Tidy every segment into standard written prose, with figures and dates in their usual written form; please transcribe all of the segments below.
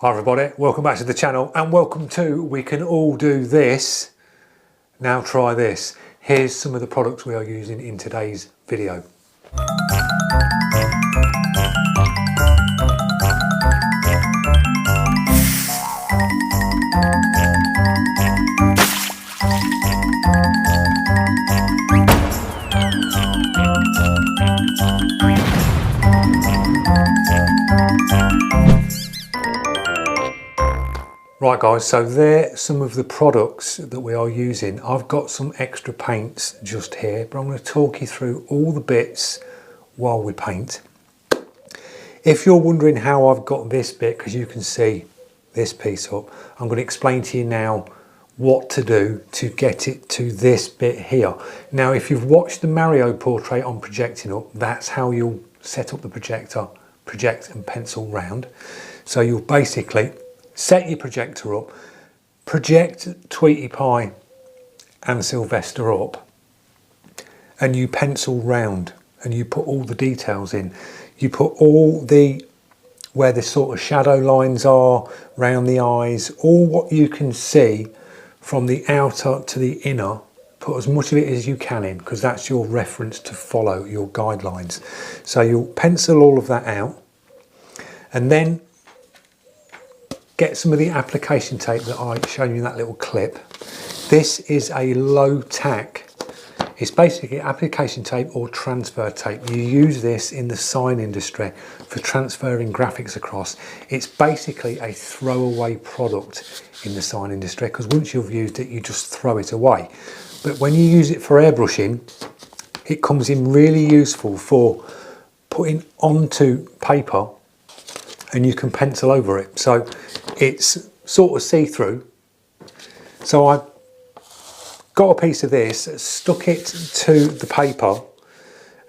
Hi everybody, welcome back to the channel and welcome to We Can All Do This. Now try this. Here's some of the products we are using in today's video. Right guys, so they're some of the products that we are using. I've got some extra paints just here, but I'm going to talk you through all the bits while we paint. If you're wondering how I've got this bit, because you can see this piece up, I'm going to explain to you now what to do to get it to this bit here. Now, if you've watched the Mario portrait on projecting up, that's how you'll set up the projector, project and pencil round. So you'll basically set your projector up, project Tweety Pie and Sylvester up, and you pencil round and you put all the details in. You put all the, where the sort of shadow lines are, round the eyes, all what you can see from the outer to the inner, put as much of it as you can in, because that's your reference to follow, your guidelines. So you'll pencil all of that out and then get some of the application tape that I showed you in that little clip. This is a low tack. It's basically application tape or transfer tape. You use this in the sign industry for transferring graphics across. It's basically a throwaway product in the sign industry, because once you've used it, you just throw it away. But when you use it for airbrushing, it comes in really useful for putting onto paper and you can pencil over it. So it's sort of see-through. So I got a piece of this, stuck it to the paper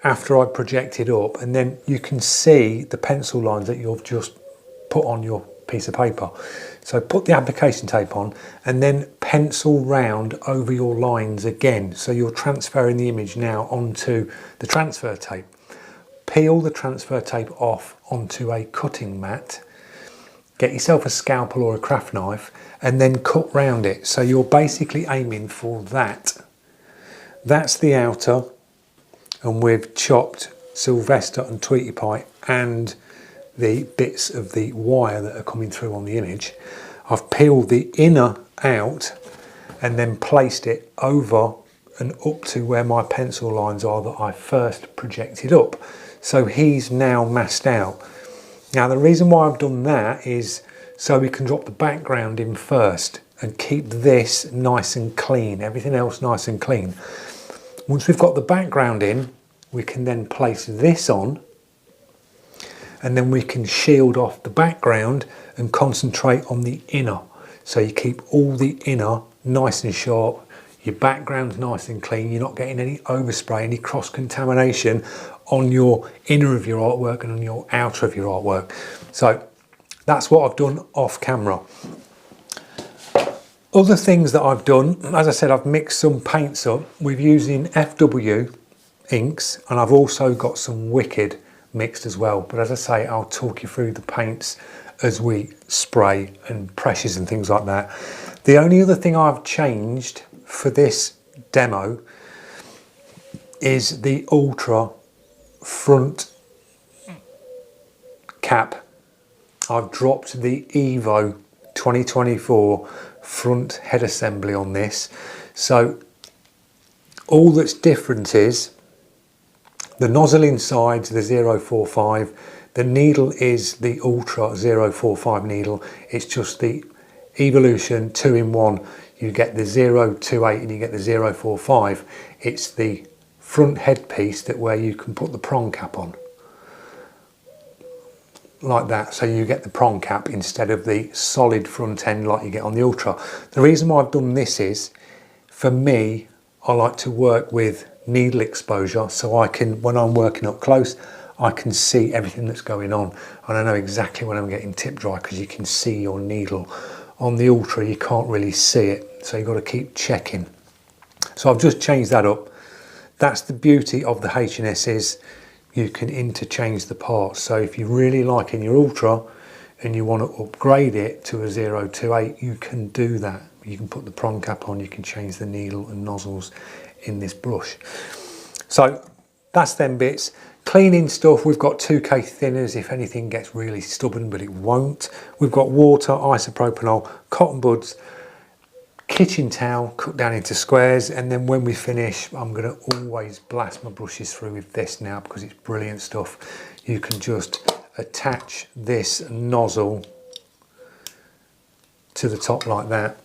after I projected up, and then you can see the pencil lines that you've just put on your piece of paper. So put the application tape on and then pencil round over your lines again. So you're transferring the image now onto the transfer tape. Peel the transfer tape off onto a cutting mat. Get yourself a scalpel or a craft knife and then cut round it. So you're basically aiming for that. That's the outer, and we've chopped Sylvester and Tweety Pie and the bits of the wire that are coming through on the image. I've peeled the inner out and then placed it over and up to where my pencil lines are that I first projected up. So he's now masked out. Now the reason why I've done that is so we can drop the background in first and keep this nice and clean, everything else nice and clean. Once we've got the background in, we can then place this on, and then we can shield off the background and concentrate on the inner. So you keep all the inner nice and sharp, your background's nice and clean, you're not getting any overspray, any cross-contamination on your inner of your artwork and on your outer of your artwork. So that's what I've done off camera. Other things that I've done, as I said, I've mixed some paints up. We're using FW inks, and I've also got some Wicked mixed as well. But as I say, I'll talk you through the paints as we spray and pressures and things like that. The only other thing I've changed for this demo is the Ultra front cap. I've dropped the Evo 2024 front head assembly on this. So all that's different is the nozzle inside the 045, the needle is the Ultra 045 needle. It's just the Evolution 2-in-1. You get the 028 and you get the 045. It's the front headpiece that where you can put the prong cap on. Like that, so you get the prong cap instead of the solid front end like you get on the Ultra. The reason why I've done this is, for me, I like to work with needle exposure, so I can, when I'm working up close, I can see everything that's going on, and I know exactly when I'm getting tip dry because you can see your needle. On the Ultra you can't really see it, so you've got to keep checking. So I've just changed that up. That's the beauty of the H&S, is you can interchange the parts. So if you really like in your Ultra, and you want to upgrade it to a 028, you can do that. You can put the prong cap on, you can change the needle and nozzles in this brush. So that's them bits. Cleaning stuff, we've got 2K thinners if anything gets really stubborn, but it won't. We've got water, isopropanol, cotton buds, kitchen towel cut down into squares, and then when we finish, I'm going to always blast my brushes through with this now because it's brilliant stuff. You can just attach this nozzle to the top like that,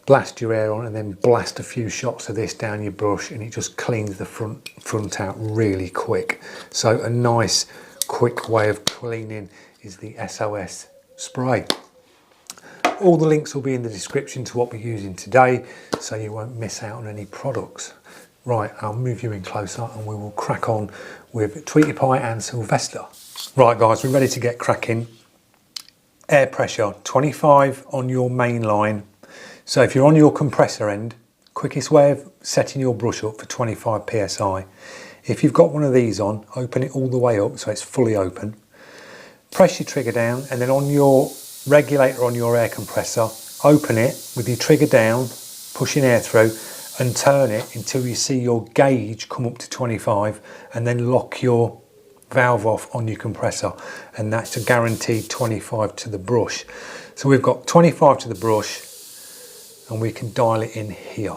blast your air on, and then blast a few shots of this down your brush, and it just cleans the front out really quick. So a nice quick way of cleaning is the SOS spray. All the links will be in the description to what we're using today, so you won't miss out on any products. Right, I'll move you in closer and we will crack on with Tweety Pie and Sylvester. Right guys, we're ready to get cracking. Air pressure, 25 on your main line. So if you're on your compressor end, quickest way of setting your brush up for 25 psi. If you've got one of these on, open it all the way up so it's fully open. Press your trigger down, and then on your regulator on your air compressor, open it with your trigger down, pushing air through, and turn it until you see your gauge come up to 25, and then lock your valve off on your compressor, and that's a guaranteed 25 to the brush. So we've got 25 to the brush, and we can dial it in here.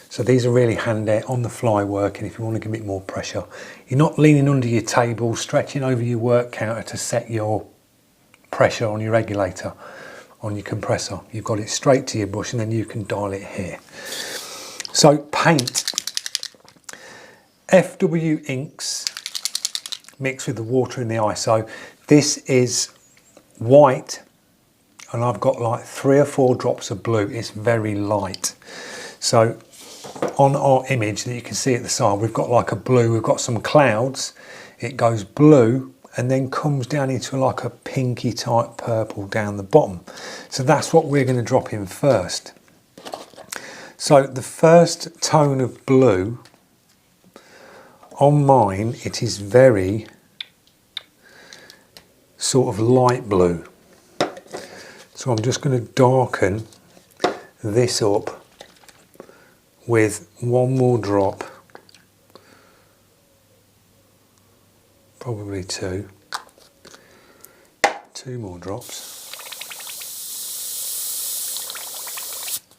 So these are really handy on the fly working if you want to give it more pressure. You're not leaning under your table, stretching over your work counter to set your pressure on your regulator on your compressor. You've got it straight to your brush, and then you can dial it here. So paint, FW inks mixed with the water and the ISO. This is white, and I've got like 3 or 4 drops of blue. It's very light. So on our image that you can see at the side, we've got like a blue, we've got some clouds, it goes blue and then comes down into like a pinky type purple down the bottom. So that's what we're going to drop in first. So the first tone of blue, on mine it is very sort of light blue. So I'm just going to darken this up with one more drop, probably two more drops.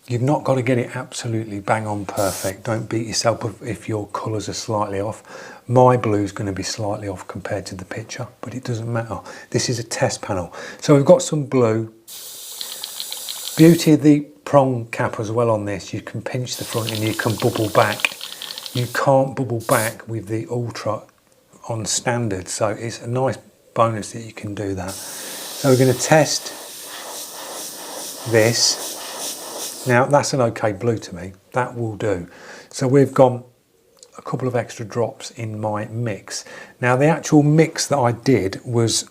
You've not got to get it absolutely bang on perfect. Don't beat yourself up if your colours are slightly off. My blue's going to be slightly off compared to the picture, but it doesn't matter. This is a test panel. So we've got some blue. Beauty of the prong cap as well on this, you can pinch the front and you can bubble back. You can't bubble back with the Ultra on standard, so it's a nice bonus that you can do that. So we're going to test this. Now that's an okay blue to me, that will do. So we've gone a couple of extra drops in my mix. Now the actual mix that I did was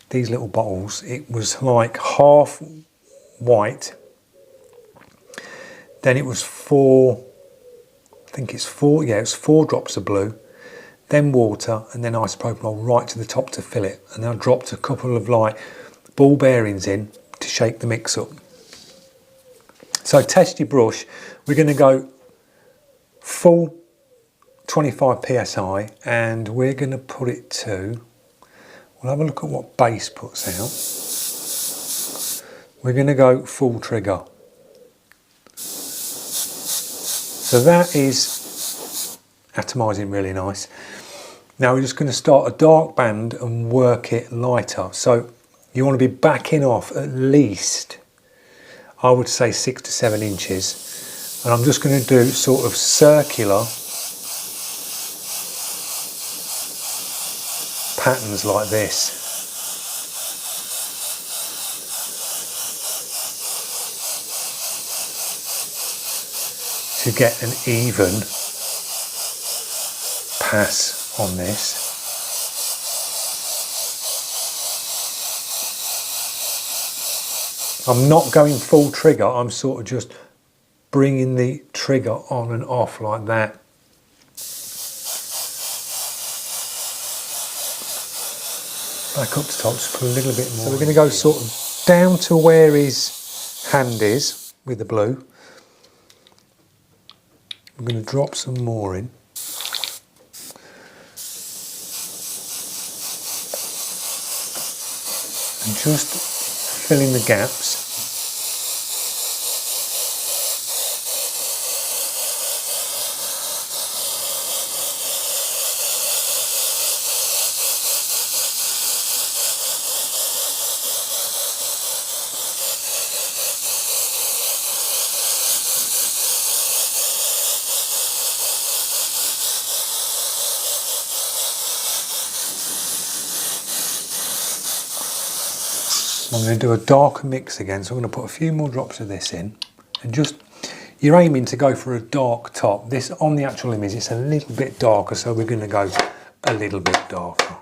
these little bottles. It was like half white, then it was 4 drops of blue, then water, and then isopropyl right to the top to fill it. And then I dropped a couple of like ball bearings in to shake the mix up. So test your brush. We're going to go full 25 psi, and we're going to put it to, we'll have a look at what base puts out. We're going to go full trigger. So that is atomising really nice. Now we're just going to start a dark band and work it lighter. So you want to be backing off at least, I would say 6 to 7 inches. And I'm just going to do sort of circular patterns like this. To get an even pass on this. I'm not going full trigger, I'm sort of just bringing the trigger on and off like that. back up to top, just put a little bit more. So we're going to go sort of down to where his hand is with the blue. I'm going to drop some more in. And just fill in the gaps. I'm going to do a darker mix again, so I'm going to put a few more drops of this in, and just, you're aiming to go for a dark top. This on the actual image, it's a little bit darker, so we're going to go a little bit darker.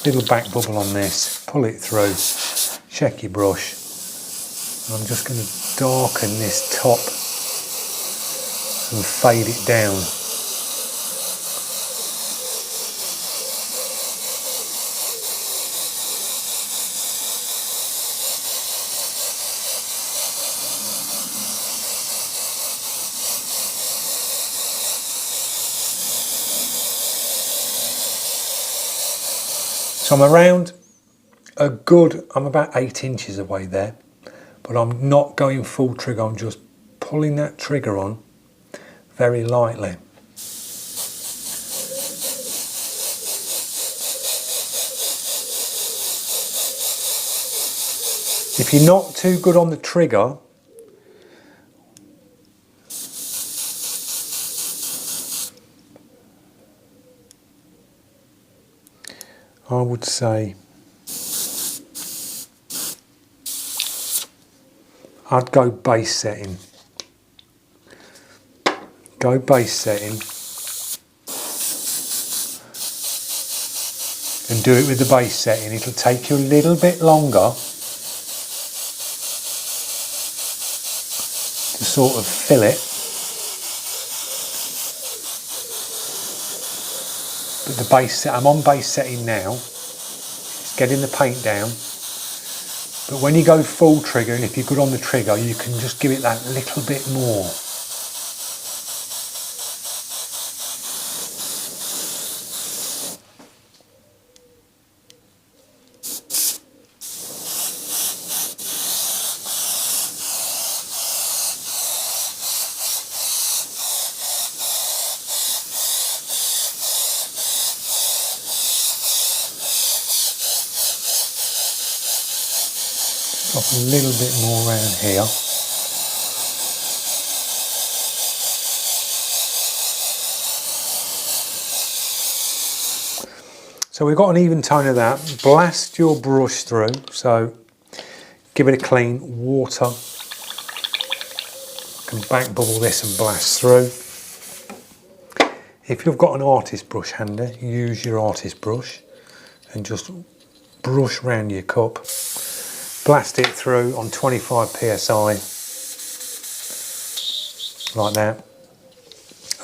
Little back bubble on this, pull it through, check your brush, and I'm just going to darken this top and fade it down. So I'm around I'm about 8 inches away there, but I'm not going full trigger, I'm just pulling that trigger on very lightly. If you're not too good on the trigger, I would say I'd go base setting. Go base setting and do it with the base setting. It'll take you a little bit longer to sort of fill it. But the base set, I'm on base setting now, it's getting the paint down. But when you go full trigger, and if you're good on the trigger, you can just give it that little bit more. Drop a little bit more around here. So we've got an even tone of that. Blast your brush through, so give it a clean, water. You can back bubble this and blast through. If you've got an artist brush handy, use your artist brush and just brush round your cup. Blast it through on 25 psi, like that,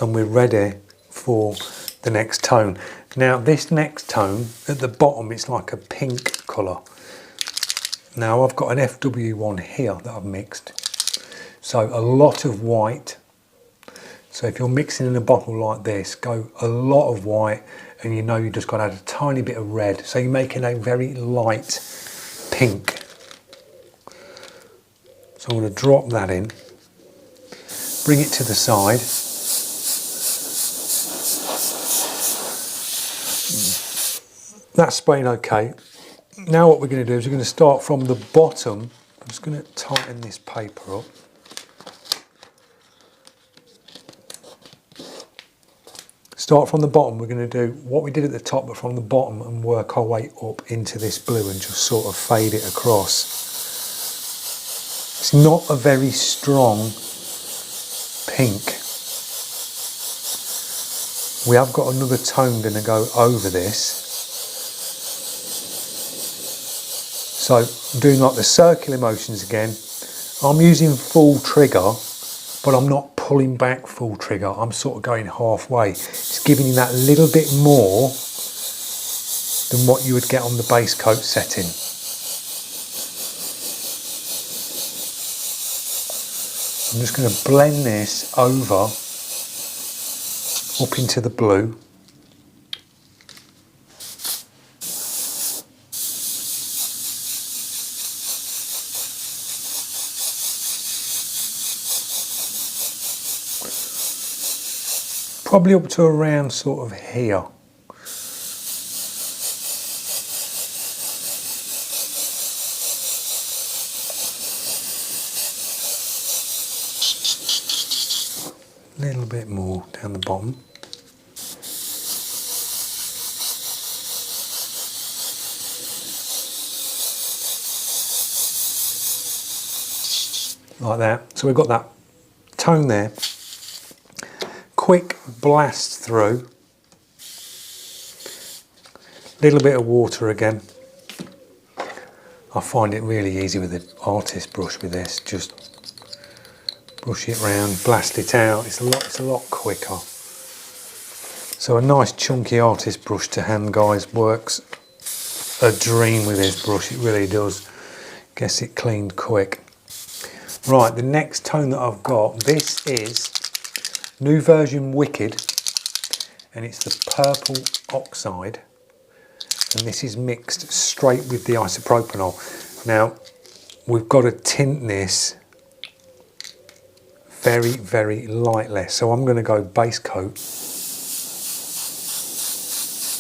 and we're ready for the next tone. Now this next tone, at the bottom, it's like a pink colour. Now I've got an FW1 here that I've mixed, so a lot of white. So if you're mixing in a bottle like this, go a lot of white, and you know you just got to add a tiny bit of red, so you're making a very light pink. So I'm going to drop that in, bring it to the side. That's spraying okay. Now what we're going to do is we're going to start from the bottom. I'm just going to tighten this paper up. Start from the bottom, we're going to do what we did at the top, but from the bottom, and work our way up into this blue and just sort of fade it across. It's not a very strong pink. We have got another tone going to go over this. So doing like the circular motions again. I'm using full trigger, but I'm not pulling back full trigger. I'm sort of going halfway. It's giving you that little bit more than what you would get on the base coat setting. I'm just going to blend this over up into the blue. Probably up to around sort of here. A little bit more down the bottom. Like that. So we've got that tone there. Quick blast through. Little bit of water again. I find it really easy with the artist brush with this. Just brush it round, blast it out. It's a lot quicker. So a nice chunky artist brush to hand, guys, works a dream with this brush. It really does. Gets it cleaned quick. Right, the next tone that I've got, this is New Version Wicked, and it's the purple oxide, and this is mixed straight with the isopropanol. Now we've got to tint this very, very lightly, so I'm going to go base coat.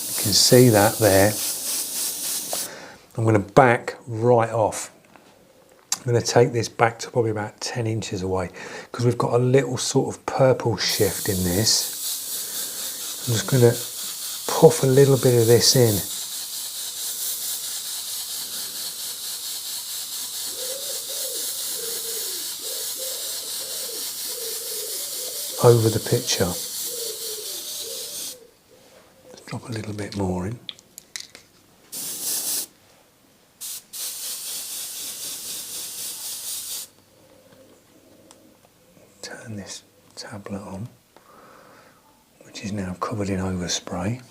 You can see that there. I'm going to back right off. I'm going to take this back to probably about 10 inches away because we've got a little sort of purple shift in this. I'm just going to puff a little bit of this in. Over the picture. Let's drop a little bit more in. Turn this tablet on, which is now covered in overspray.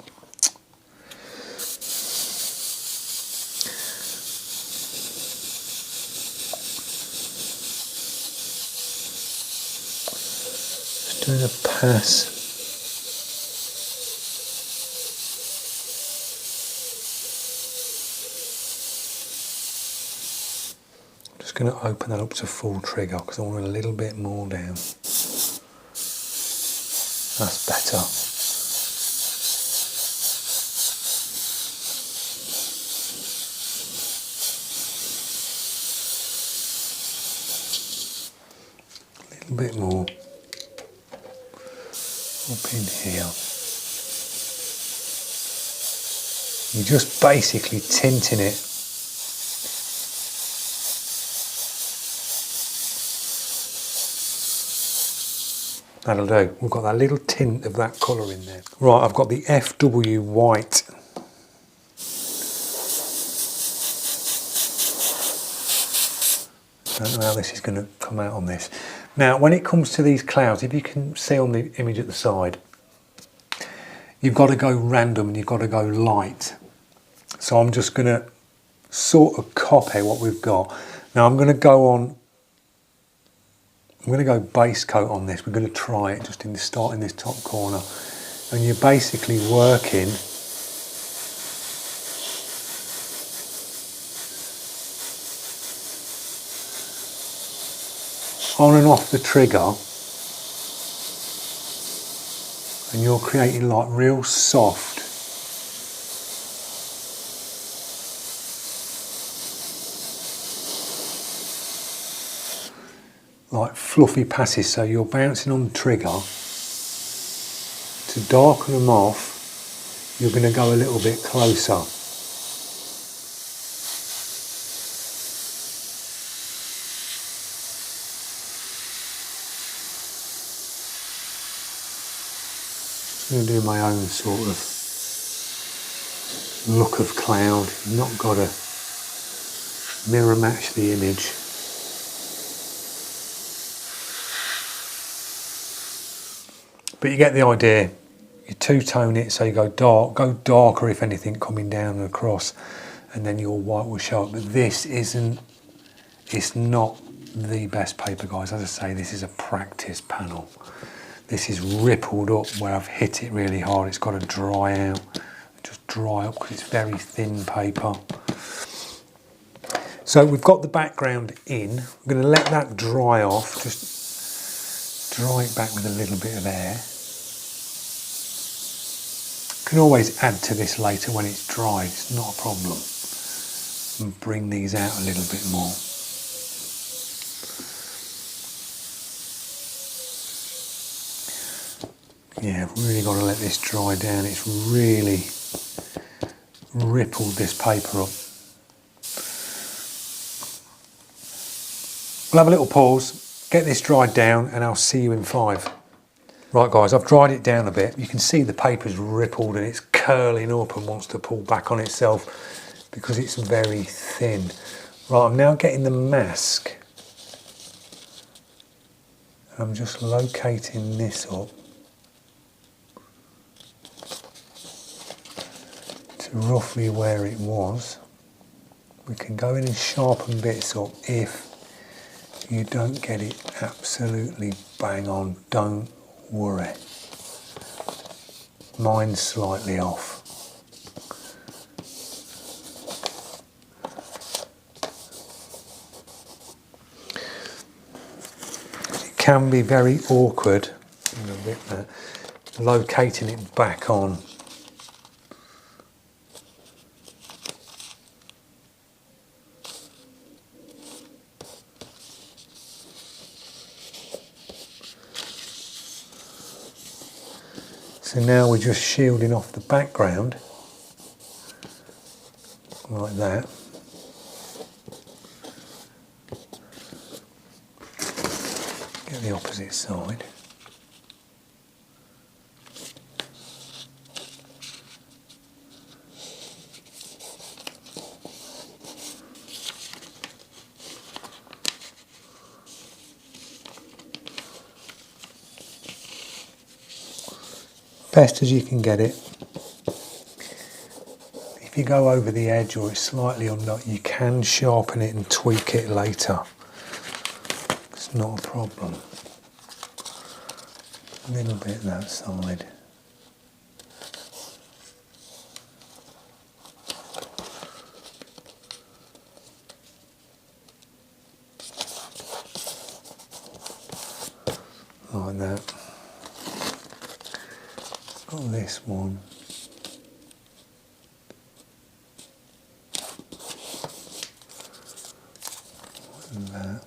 Just doing a pass. Just going to open that up to full trigger because I want a little bit more down. That's better. A little bit more up in here. You're just basically tinting it. That'll do. We've got that little tint of that colour in there. Right, I've got the FW white. I don't know how this is going to come out on this. Now, when it comes to these clouds, if you can see on the image at the side, you've got to go random and you've got to go light. So I'm just going to sort of copy what we've got. Now I'm going to go base coat on this. We're going to try it just in the start in this top corner, and you're basically working on and off the trigger, and you're creating like real soft like fluffy passes, so you're bouncing on the trigger. To darken them off, you're going to go a little bit closer. I'm going to do my own sort of look of cloud. You've not got to mirror match the image. But you get the idea. You two-tone it, so you go darker if anything coming down and across, and then your white will show up. But this isn't, it's not the best paper, guys. As I say, this is a practice panel. This is rippled up where I've hit it really hard. It's got to dry out, just dry up because it's very thin paper. So we've got the background in. We're going to let that dry off, just dry it back with a little bit of air. Can always add to this later when it's dried, it's not a problem. And bring these out a little bit more. Yeah, I've really got to let this dry down. It's really rippled this paper up. We'll have a little pause, get this dried down, and I'll see you in 5. Right guys, I've dried it down a bit. You can see the paper's rippled and it's curling up and wants to pull back on itself because it's very thin. Right, I'm now getting the mask. I'm just locating this up to roughly where it was. We can go in and sharpen bits up if you don't get it absolutely bang on. Don't worry. Mine's slightly off. It can be very awkward locating it back on. So now we're just shielding off the background, like that. Get the opposite side. Best as you can get it. If you go over the edge or it's slightly under, you can sharpen it and tweak it later. It's not a problem. A little bit that side. Like that. Got this one. And that.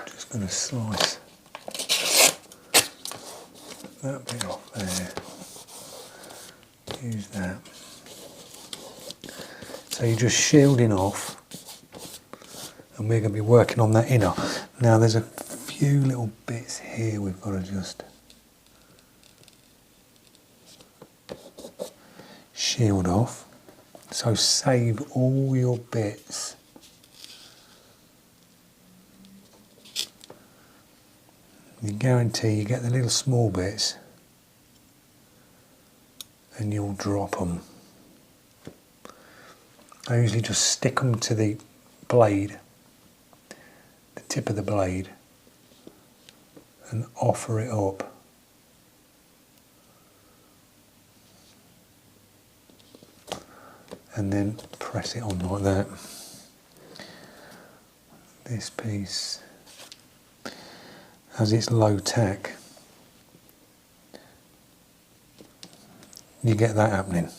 Just going to slice that bit off there. Use that. So you're just shielding off, and we're going to be working on that inner. Now there's a few little bits here we've got to just shield off. So save all your bits. You guarantee you get the little small bits and you'll drop them. I usually just stick them to the blade, the tip of the blade, and offer it up. And then press it on like that. This piece, as it's low tack, you get that happening.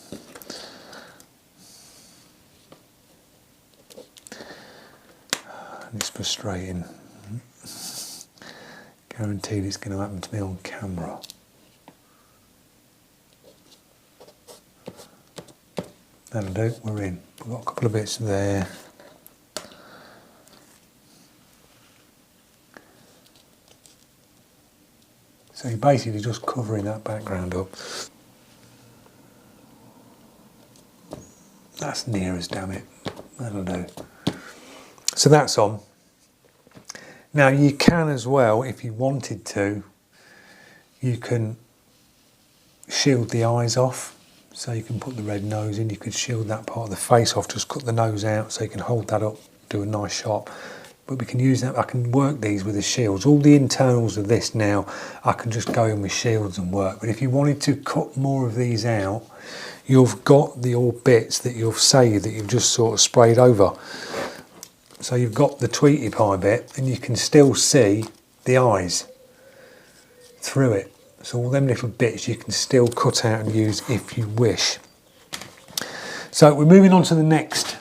And it's frustrating. Guaranteed it's going to happen to me on camera. That'll do, we're in. We've got a couple of bits there. So you're basically just covering that background up. That's near as damn it. That'll do. So that's on. Now you can as well, if you wanted to, you can shield the eyes off. So you can put the red nose in, you could shield that part of the face off, just cut the nose out so you can hold that up, do a nice shot. But we can use that, I can work these with the shields. All the internals of this now, I can just go in with shields and work. But if you wanted to cut more of these out, you've got the all bits that you've saved that you've just sort of sprayed over. So you've got the Tweety Pie bit and you can still see the eyes through it. So all them little bits you can still cut out and use if you wish. So we're moving on to the next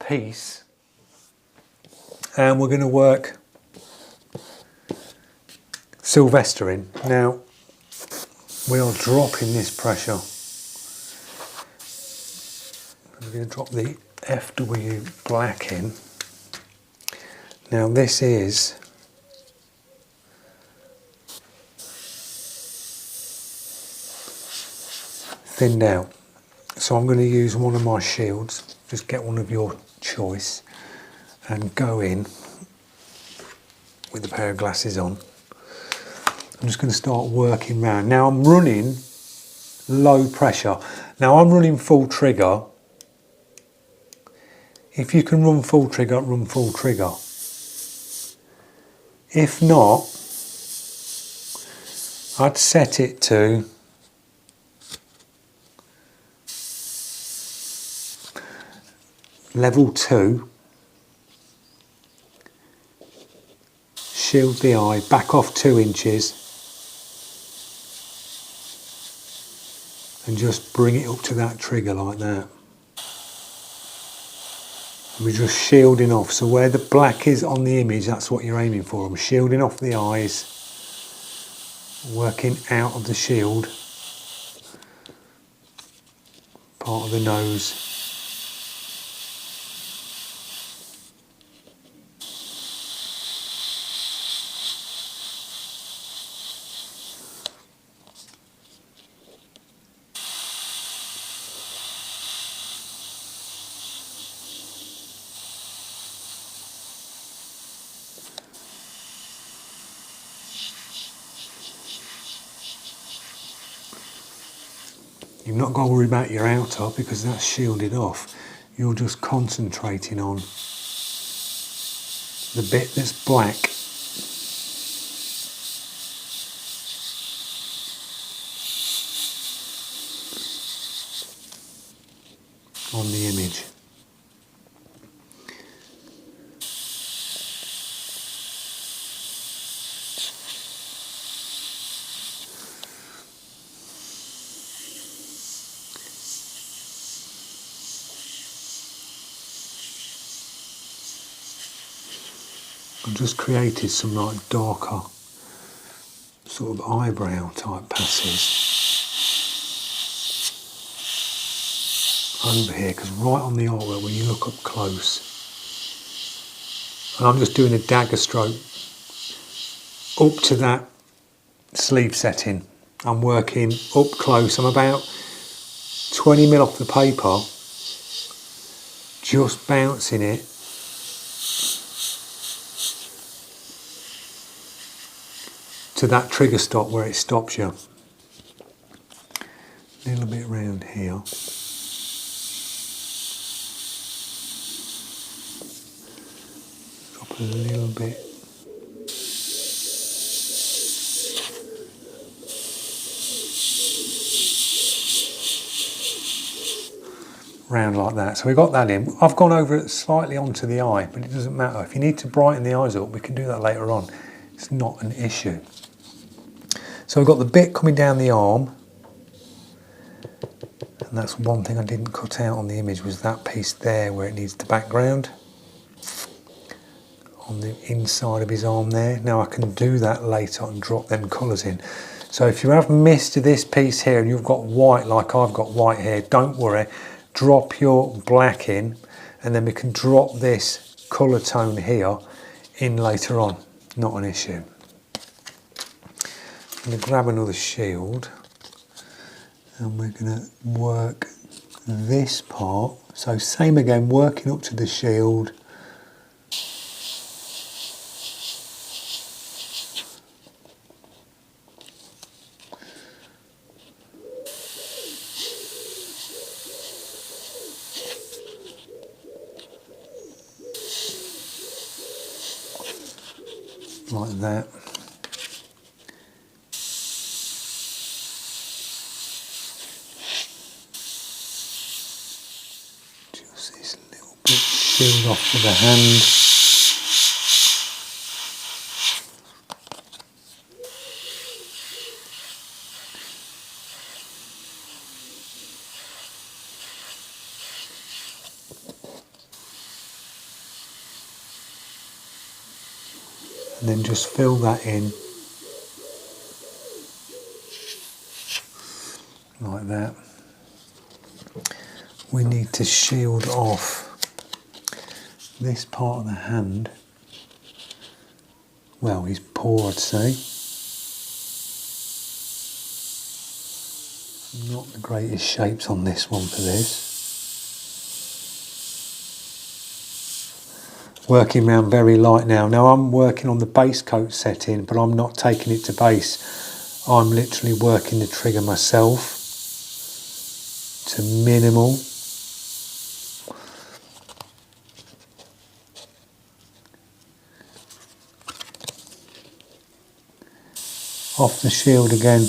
piece and we're going to work sylvestering. Now we are dropping this pressure. I'm going to drop the FW black in. Now this is thinned out, so I'm going to use one of my shields. Just get one of your choice and go in with a pair of glasses on. I'm just going to start working round. Now I'm running low pressure. Now I'm running full trigger. If you can run full trigger, run full trigger. If not, I'd set it to level 2, shield the eye, back off 2 inches and just bring it up to that trigger like that. And we're just shielding off, so where the black is on the image, that's what you're aiming for. I'm shielding off the eyes, working out of the shield, part of the nose. You've not got to worry about your outer because that's shielded off. You're just concentrating on the bit that's black. On the image. I've just created some like darker sort of eyebrow type passes over here, because right on the artwork when you look up close, and I'm just doing a dagger stroke up to that sleeve setting. I'm working up close, I'm about 20mm off the paper, just bouncing it to that trigger stop where it stops you. A little bit round here. Drop a little bit. Round like that. So we got that in. I've gone over it slightly onto the eye, but it doesn't matter. If you need to brighten the eyes up, we can do that later on. It's not an issue. So we've got the bit coming down the arm, and that's one thing I didn't cut out on the image, was that piece there where it needs the background on the inside of his arm there. Now I can do that later and drop them colours in. So if you have missed this piece here and you've got white like I've got white here, don't worry, drop your black in and then we can drop this colour tone here in later on, not an issue. I'm going to grab another shield and we're going to work this part. So same again, working up to the shield, like that. Just this little bit shield off with the hand. And then just fill that in like that. We need to shield off this part of the hand, well, his paw, I'd say. Not the greatest shapes on this one for this. Working around very light now. Now I'm working on the base coat setting, but I'm not taking it to base. I'm literally working the trigger myself to minimal. Off the shield again.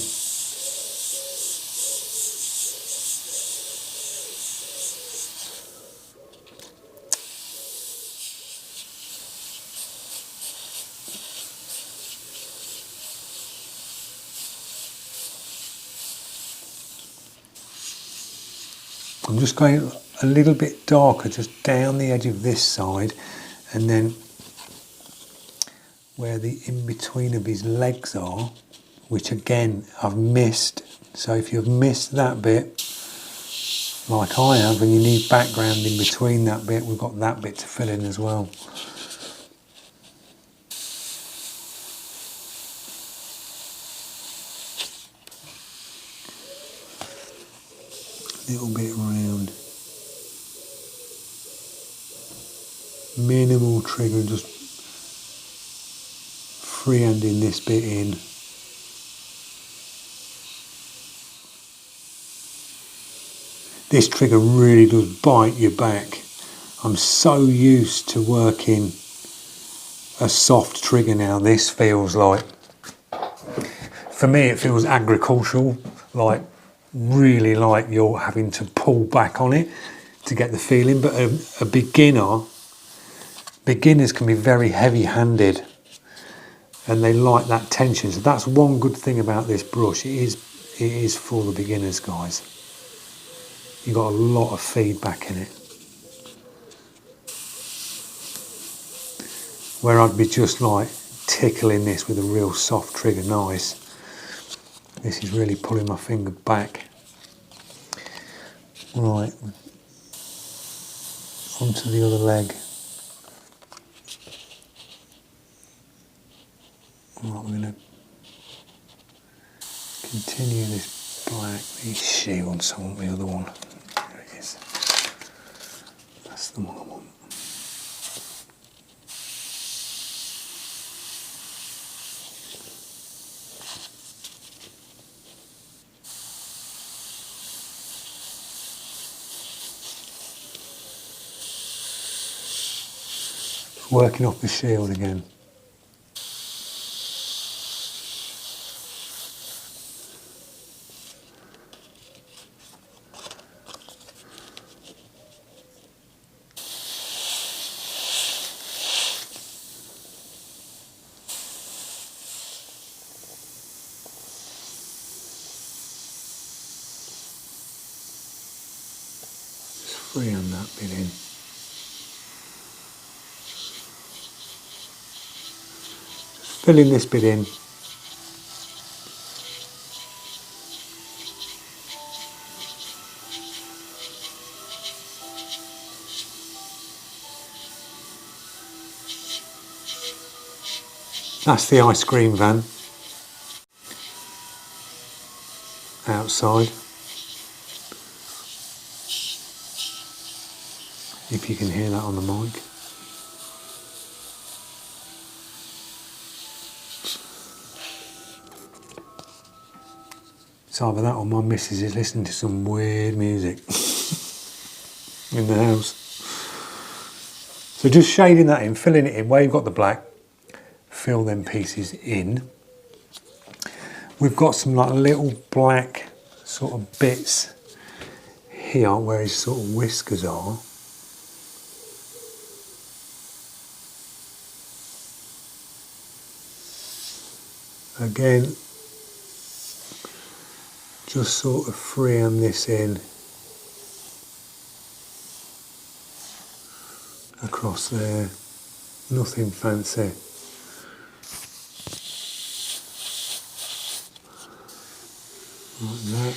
I'm just going a little bit darker, just down the edge of this side, and then where the in-between of his legs are, which again I've missed. So if you've missed that bit, like I have, and you need background in between that bit, we've got that bit to fill in as well. Little bit round. Minimal trigger, just freehanding this bit in. This trigger really does bite your back. I'm so used to working a soft trigger now. This feels like, for me it feels agricultural, like really like you're having to pull back on it to get the feeling. But a beginners can be very heavy-handed and they like that tension. So that's one good thing about this brush. It is for the beginners, guys. You've got a lot of feedback in it. Where I'd be just like tickling this with a real soft trigger, nice. This is really pulling my finger back. Right, onto the other leg. Right, we're going to continue this black, these shields. I want the other one. There it is. That's the one I want. Working off the shield again. Just freehand that bit in. Filling this bit in. That's the ice cream van outside. If you can hear that on the mic. It's either that or my missus is listening to some weird music in the house. So just shading that in, filling it in where you've got the black, fill them pieces in. We've got some like little black sort of bits here where his sort of whiskers are. Again, just sort of freehand this in across there, nothing fancy. Like that.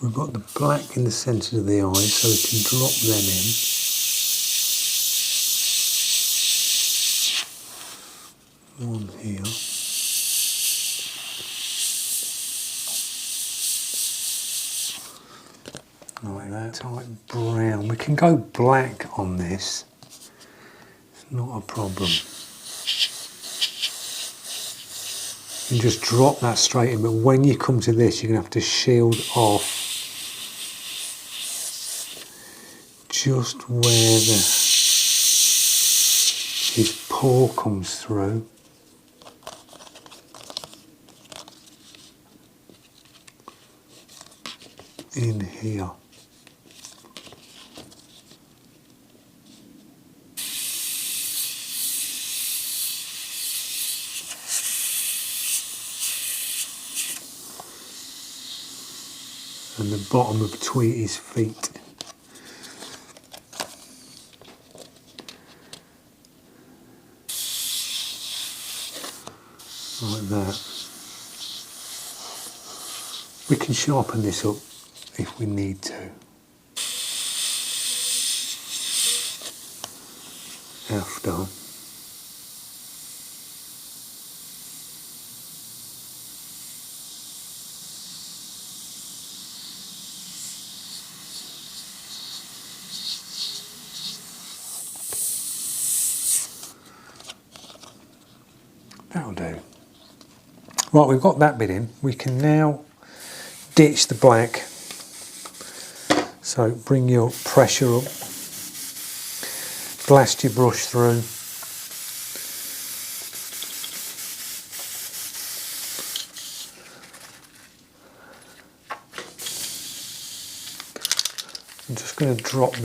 We've got the black in the centre of the eye, so we can drop them in. One here. Like that, type brown. We can go black on this. It's not a problem. And just drop that straight in, but when you come to this, you're going to have to shield off just where his paw comes through. In here. And the bottom of Tweety's feet. Like that. We can sharpen this up if we need to. After. That'll do. Right, we've got that bit in. We can now ditch the black. So bring your pressure up, blast your brush through. I'm just going to drop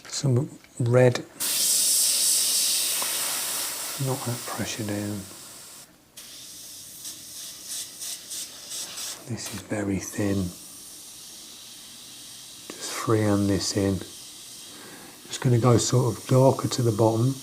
some red. Knock that pressure down. This is very thin. Just freehand this in. Just going to go sort of darker to the bottom.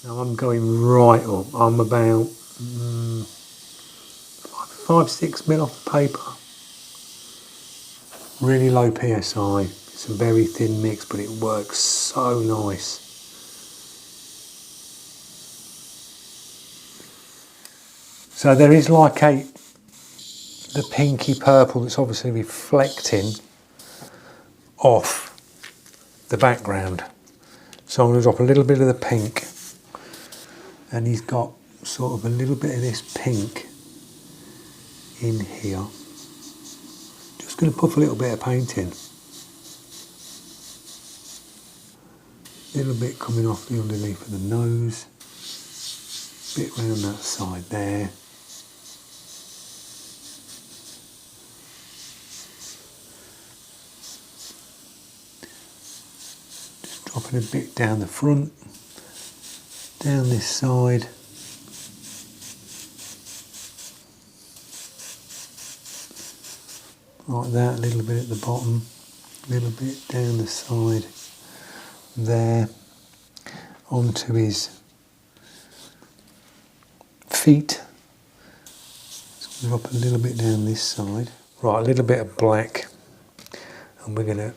Now I'm going right up. I'm about 5-6 mil off the paper. Really low PSI. It's a very thin mix, but it works so nice. So there is like the pinky purple that's obviously reflecting off the background. So I'm going to drop a little bit of the pink, and he's got sort of a little bit of this pink in here. Just going to puff a little bit of paint in. A little bit coming off the underneath of the nose. Bit round that side there. Just dropping a bit down the front. Down this side. Like that, a little bit at the bottom, a little bit down the side there, onto his feet. Drop a little bit down this side. Right, a little bit of black, and we're going to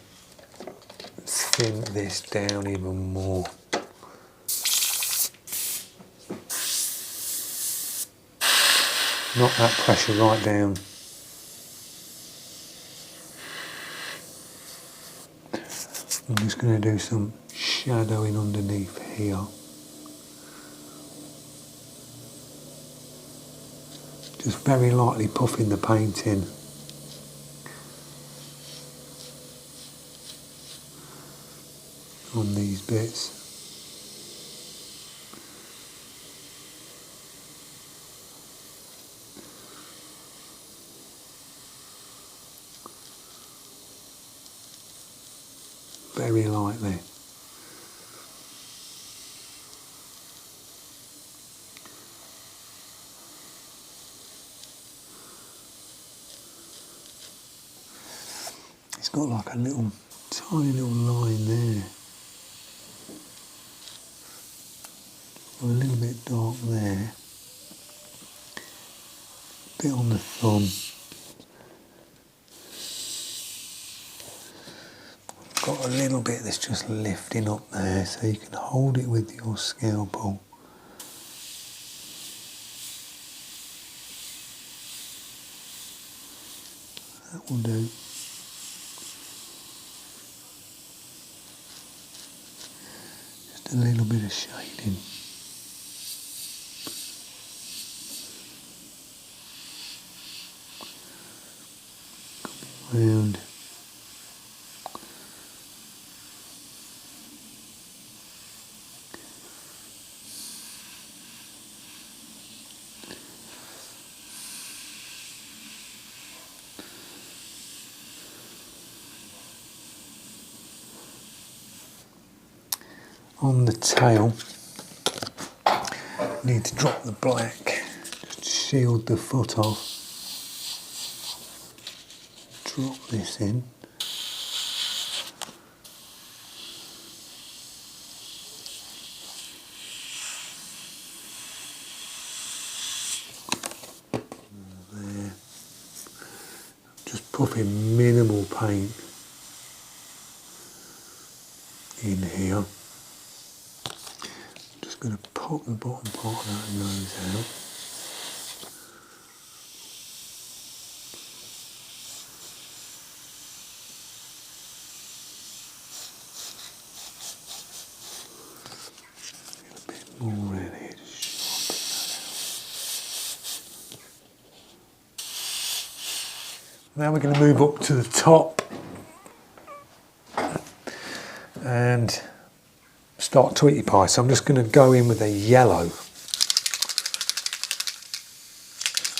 thin this down even more. Knock that pressure right down. I'm just going to do some shadowing underneath here. Just very lightly puffing the paint in. On these bits. Very lightly. It's got like a little, tiny little line there. A little bit dark there. A bit on the thumb. Got a little bit that's just lifting up there, so you can hold it with your scalpel. That will do. Just a little bit of shading. Round. On the tail, need to drop the black, just to shield the foot off. Drop this in. There. Just puffing minimal paint in here. Just going to pop the bottom part of that nose out. A bit more in here to sharpen that out. Now we're going to move up to the top and start Tweety Pie. So I'm just going to go in with a yellow.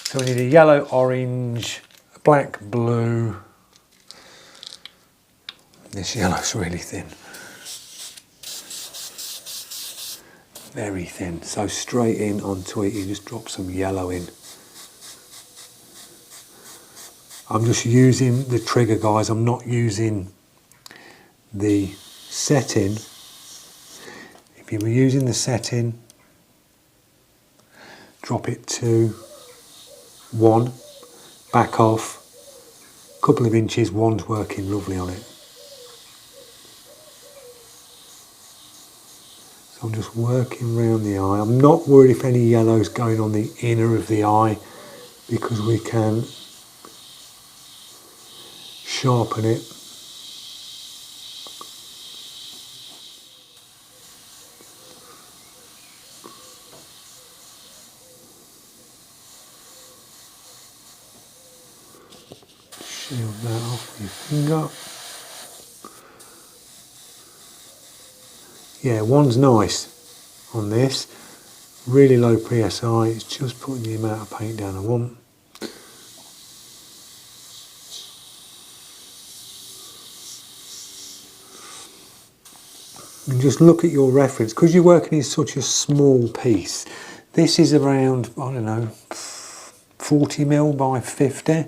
So we need a yellow, orange, a black, blue. This yellow's really thin. Very thin. So straight in on Tweety, just drop some yellow in. I'm just using the trigger, guys. I'm not using the setting. If you were using the setting, drop it to 1, back off, a couple of inches, 1's working lovely on it. So I'm just working around the eye. I'm not worried if any yellow's going on the inner of the eye, because we can sharpen it. Shield that off with your finger. Yeah, 1's nice on this. Really low PSI. It's just putting the amount of paint down I want. And just look at your reference, because you're working in such a small piece. This is around, I don't know, 40mm by 50.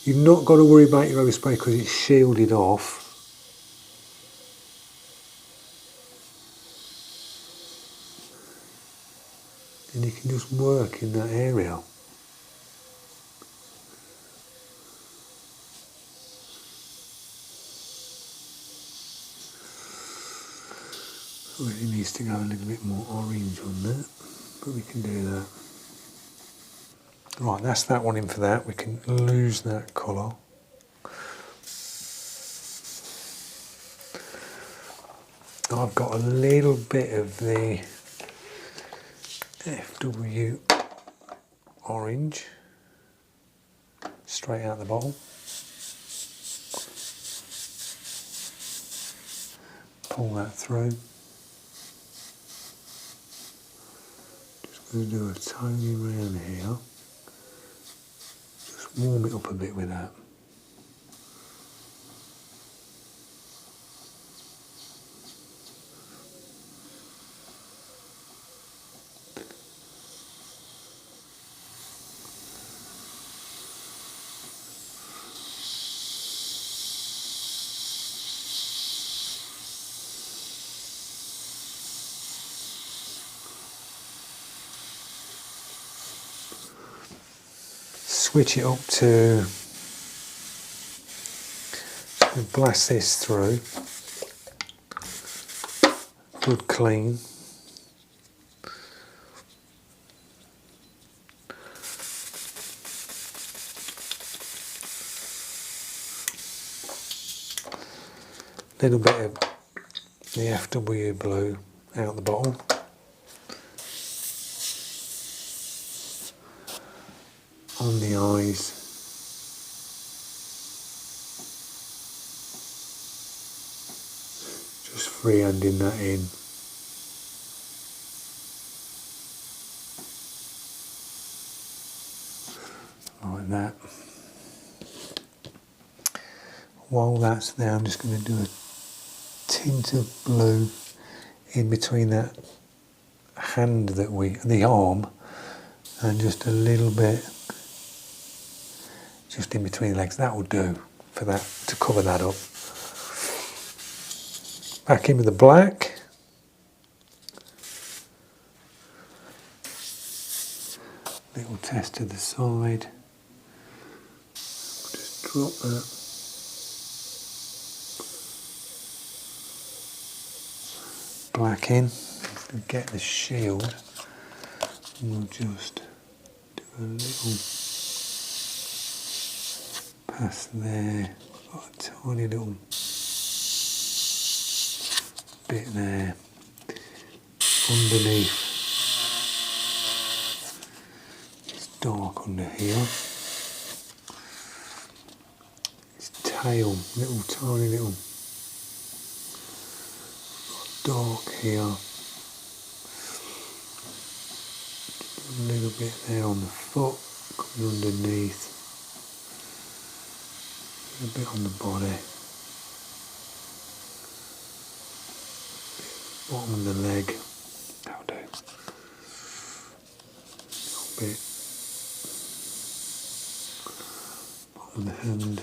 You've not got to worry about your overspray because it's shielded off. and you can just work in that area. Really needs to go a little bit more orange on that, but we can do that. Right, that's that one in for that. We can lose that colour. I've got a little bit of the FW orange straight out the bottle. Pull that through. Just going to do a tiny round here. Just warm it up a bit with that. Switch it up to blast this through. Good clean. Little bit of the FW blue out the bottle. On the eyes. Just freehanding that in. Like that. While that's there, I'm just going to do a tint of blue in between that hand that the arm, and just a little bit just in between the legs. That will do for that, to cover that up. Back in with the black. Little test to the side. Just drop that. Black in. And get the shield. And we'll just do a little pass there. Got a tiny little bit there underneath. It's dark under here. Its tail, little tiny little dark here. A little bit there on the foot, coming underneath. A bit on the body. Bottom of the leg. That'll do. A little bit. Bottom of the hand.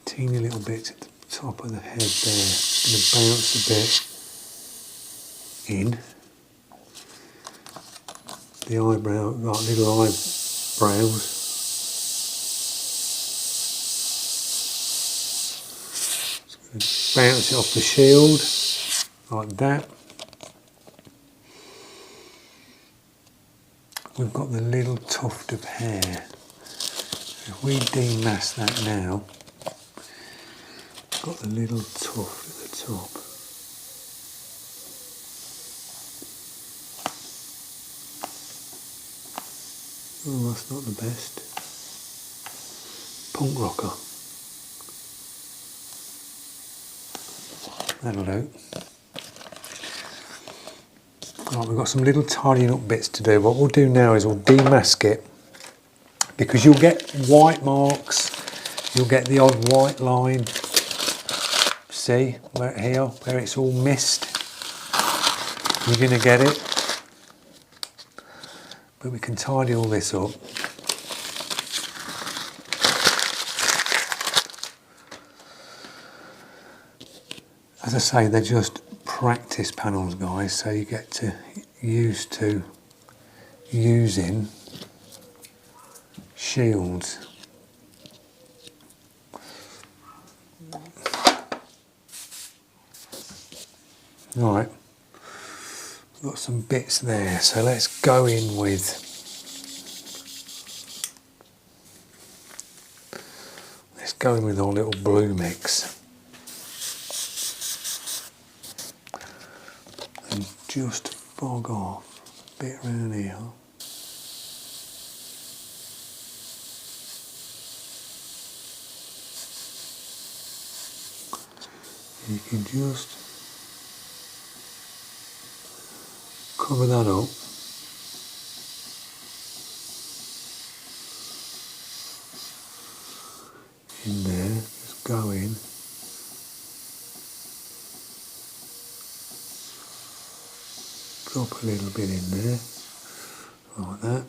Teeny little bit at the top of the head there. It's going to bounce a bit in. The eyebrow, like little eyebrows. Bounce it off the shield, like that. We've got the little tuft of hair. If we demask that now, we've got the little tuft at the top. Oh, that's not the best. Punk rocker. That'll do. Right, we've got some little tidying up bits to do. What we'll do now is we'll demask it, because you'll get white marks, you'll get the odd white line. See, where it's all missed. You're going to get it. But we can tidy all this up. As I say, they're just practice panels, guys, so you get to used to using shields. Right, got some bits there, so let's go in with our little blue mix and just fog off a bit around here. You can just cover that up. In there, just go in. Drop a little bit in there, like that.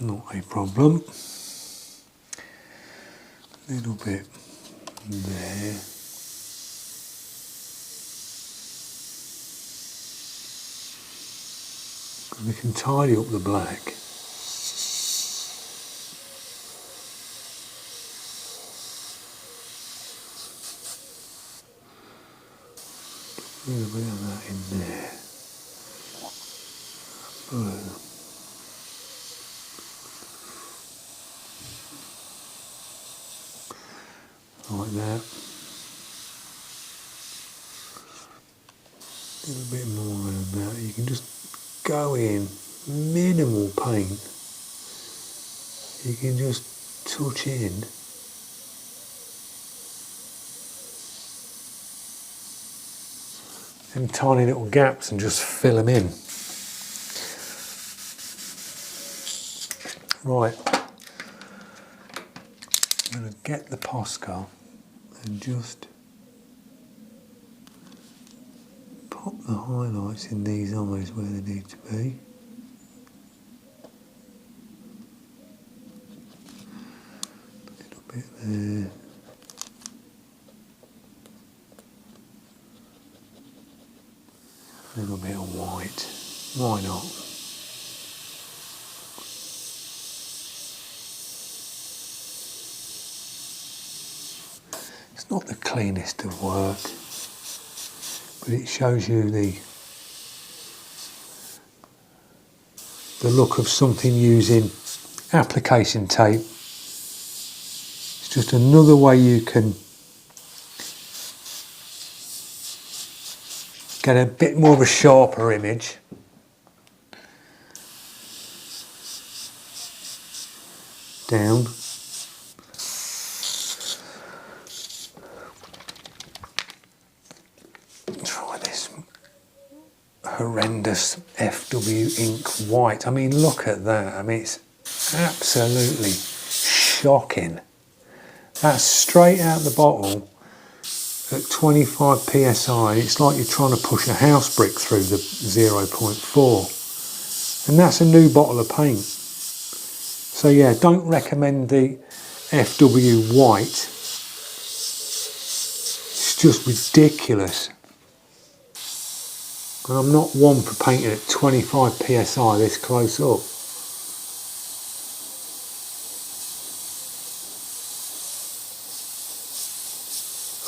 Not a problem. A little bit there. We can tidy up the black. A little bit of that in there. Blue. Like that. A little bit more around that. You can just go in, minimal paint. You can just touch in. Them tiny little gaps and just fill them in. Right. I'm going to get the Posca and just pop the highlights in these eyes where they need to be. A little bit there. A little bit of white. Why not? It's not the cleanest of work, but it shows you the look of something using application tape. It's just another way you can get a bit more of a sharper image. Down. Try this horrendous FW ink white. I mean, look at that. I mean, it's absolutely shocking. That's straight out the bottle at 25 psi. It's like you're trying to push a house brick through the 0.4. And that's a new bottle of paint. So yeah, don't recommend the FW white. It's just ridiculous. And I'm not one for painting at 25 psi this close up.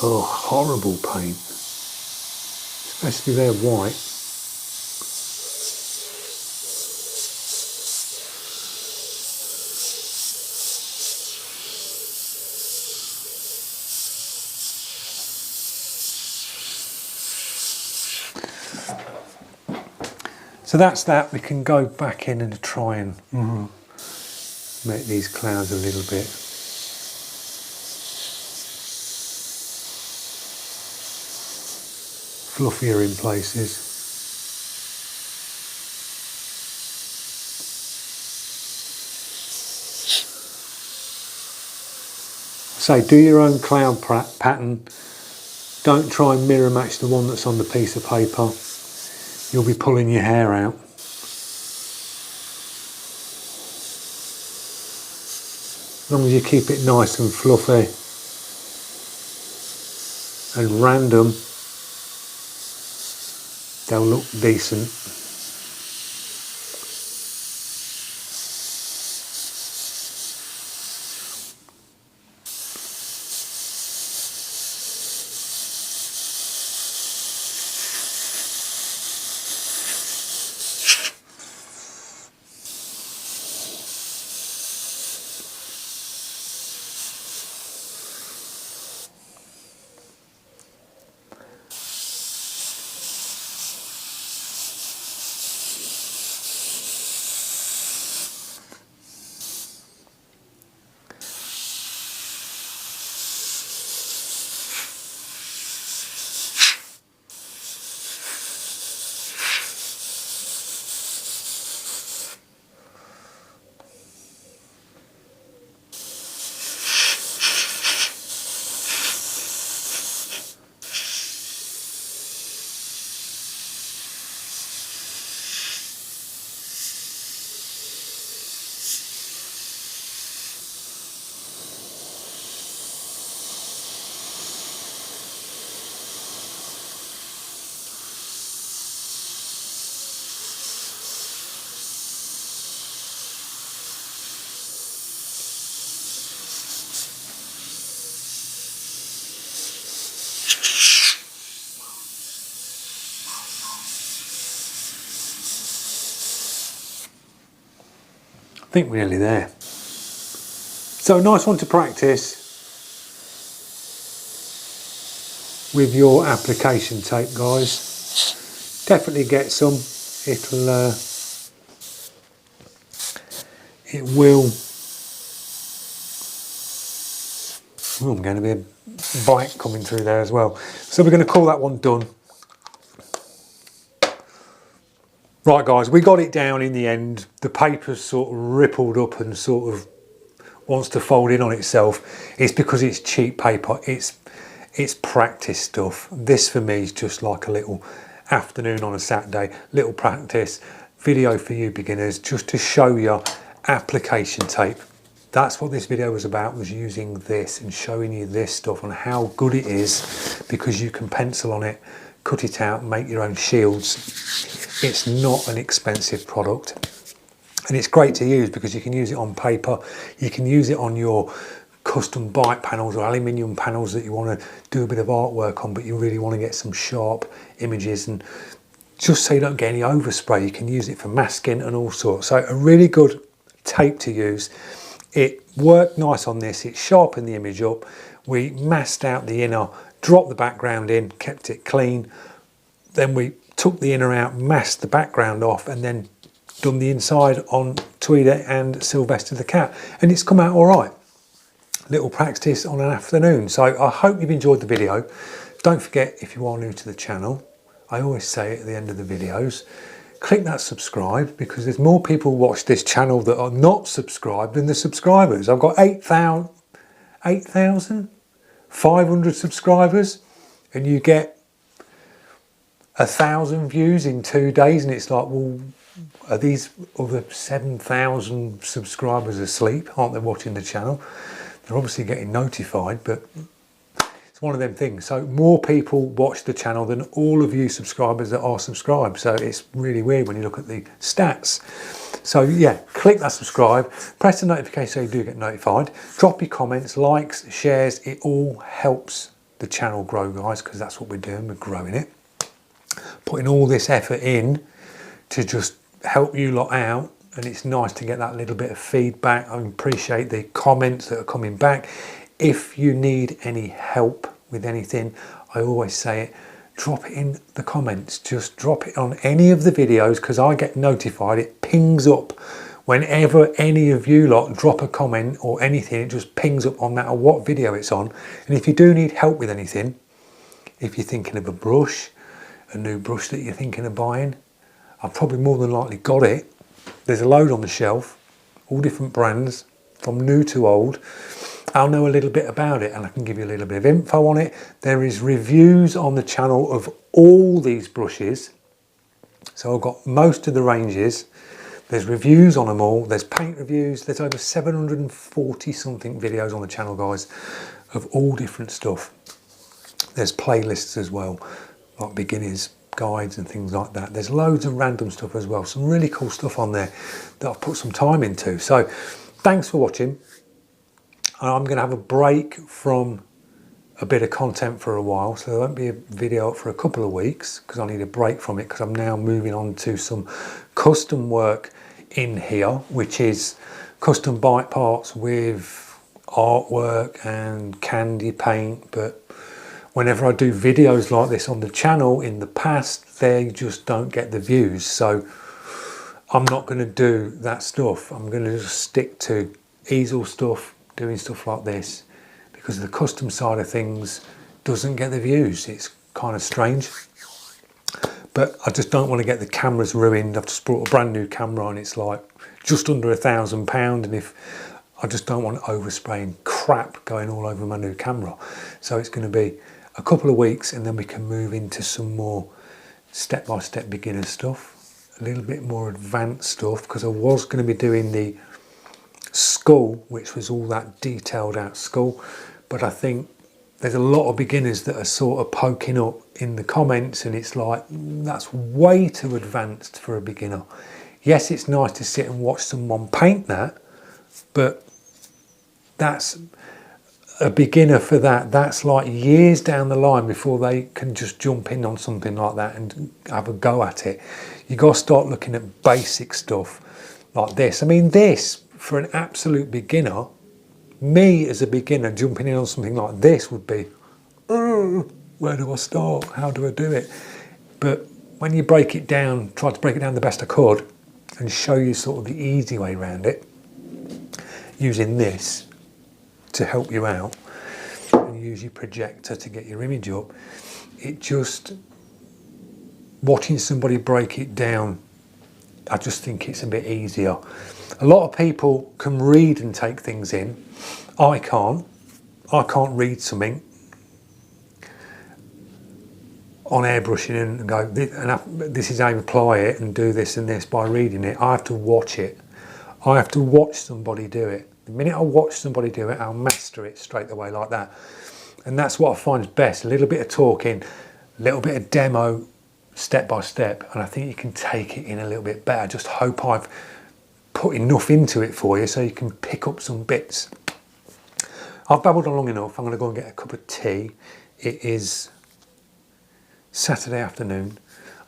Oh, horrible paint. Especially they're white. So that's that. We can go back in and try and make these clouds a little bit fluffier in places. Say, do your own cloud pattern. Don't try and mirror match the one that's on the piece of paper. You'll be pulling your hair out. as long as you keep it nice and fluffy and random, they'll look decent. I think we're nearly there. So a nice one to practice with your application tape, guys. Definitely get some. It will. Oh, I'm going to be a bite coming through there as well. So we're going to call that one done. Right guys, we got it down in the end. The paper's sort of rippled up and sort of wants to fold in on itself. It's because it's cheap paper. It's practice stuff. This for me is just like a little afternoon on a Saturday, little practice video for you beginners, just to show you application tape. That's what this video was about, was using this and showing you this stuff and how good it is, because you can pencil on it, cut it out and make your own shields. It's not an expensive product, and it's great to use because you can use it on paper, you can use it on your custom bike panels or aluminium panels that you want to do a bit of artwork on, but you really want to get some sharp images, and just so you don't get any overspray, you can use it for masking and all sorts. So a really good tape to use. It worked nice on this, it sharpened the image up. We masked out the inner, dropped the background in, kept it clean. Then we took the inner out, masked the background off, and then done the inside on Tweety and Sylvester the cat, and it's come out all right. Little practice on an afternoon. So I hope you've enjoyed the video. Don't forget, if you are new to the channel, I always say at the end of the videos, click that subscribe, because there's more people watch this channel that are not subscribed than the subscribers. I've got 8,500 subscribers, and you get 1,000 views in 2 days, and it's like, well, are these other 7,000 subscribers asleep? Aren't they watching the channel? They're obviously getting notified, but it's one of them things. So more people watch the channel than all of you subscribers that are subscribed. So it's really weird when you look at the stats. So yeah, click that subscribe, press the notification so you do get notified. Drop your comments, likes, shares. It all helps the channel grow, guys, because that's what we're doing. We're growing it. Putting all this effort in to just help you lot out, and it's nice to get that little bit of feedback. I appreciate the comments that are coming back. If you need any help with anything, I always say it, drop it in the comments. Just drop it on any of the videos, because I get notified. It pings up whenever any of you lot drop a comment or anything. It just pings up on no matter what video it's on. And if you do need help with anything, if you're thinking of a brush, a new brush that you're thinking of buying, I've probably more than likely got it. There's a load on the shelf, all different brands, from new to old. I'll know a little bit about it, and I can give you a little bit of info on it. There is reviews on the channel of all these brushes. So I've got most of the ranges. There's reviews on them all. There's paint reviews. There's over 740 something videos on the channel, guys, of all different stuff. There's playlists as well, like beginners guides and things like that. There's loads of random stuff as well. Some really cool stuff on there that I've put some time into. So thanks for watching. I'm going to have a break from a bit of content for a while, so there won't be a video up for a couple of weeks because I need a break from it, because I'm now moving on to some custom work in here, which is custom bike parts with artwork and candy paint. But whenever I do videos like this on the channel in the past, they just don't get the views, so I'm not going to do that stuff. I'm going to just stick to easel stuff, doing stuff like this, because the custom side of things doesn't get the views. It's kind of strange, but I just don't want to get the cameras ruined. I've just brought a brand new camera and it's like just under £1,000, and if I just don't want overspraying crap going all over my new camera. So it's going to be a couple of weeks and then we can move into some more step-by-step beginner stuff, a little bit more advanced stuff, because I was going to be doing the skull, which was all that detailed out skull, but I think there's a lot of beginners that are sort of poking up in the comments, and it's like, that's way too advanced for a beginner. Yes, it's nice to sit and watch someone paint that, but that's a beginner for that. That's like years down the line before they can just jump in on something like that and have a go at it. You got to start looking at basic stuff like this. I mean, this, for an absolute beginner, me as a beginner jumping in on something like this would be, where do I start? How do I do it? But when you break it down, try to break it down the best I could and show you sort of the easy way around it, using this to help you out, and use your projector to get your image up, it just, watching somebody break it down, I just think it's a bit easier. A lot of people can read and take things in. I can't. I can't read something on airbrushing and go, this is how you apply it and do this and this by reading it. I have to watch it. I have to watch somebody do it. The minute I watch somebody do it, I'll master it straight away like that. And that's what I find is best. A little bit of talking, a little bit of demo, step by step, and I think you can take it in a little bit better. Just hope I've put enough into it for you so you can pick up some bits. I've babbled on long enough. I'm going to go and get a cup of tea. It is Saturday afternoon.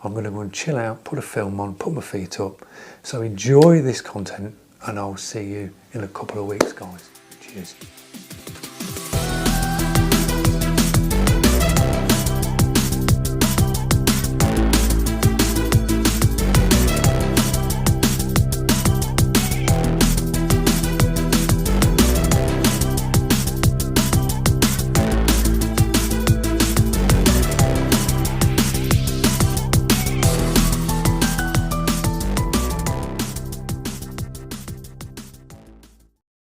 I'm going to go and chill out, put a film on, put my feet up. So enjoy this content, and I'll see you in a couple of weeks, guys. Cheers.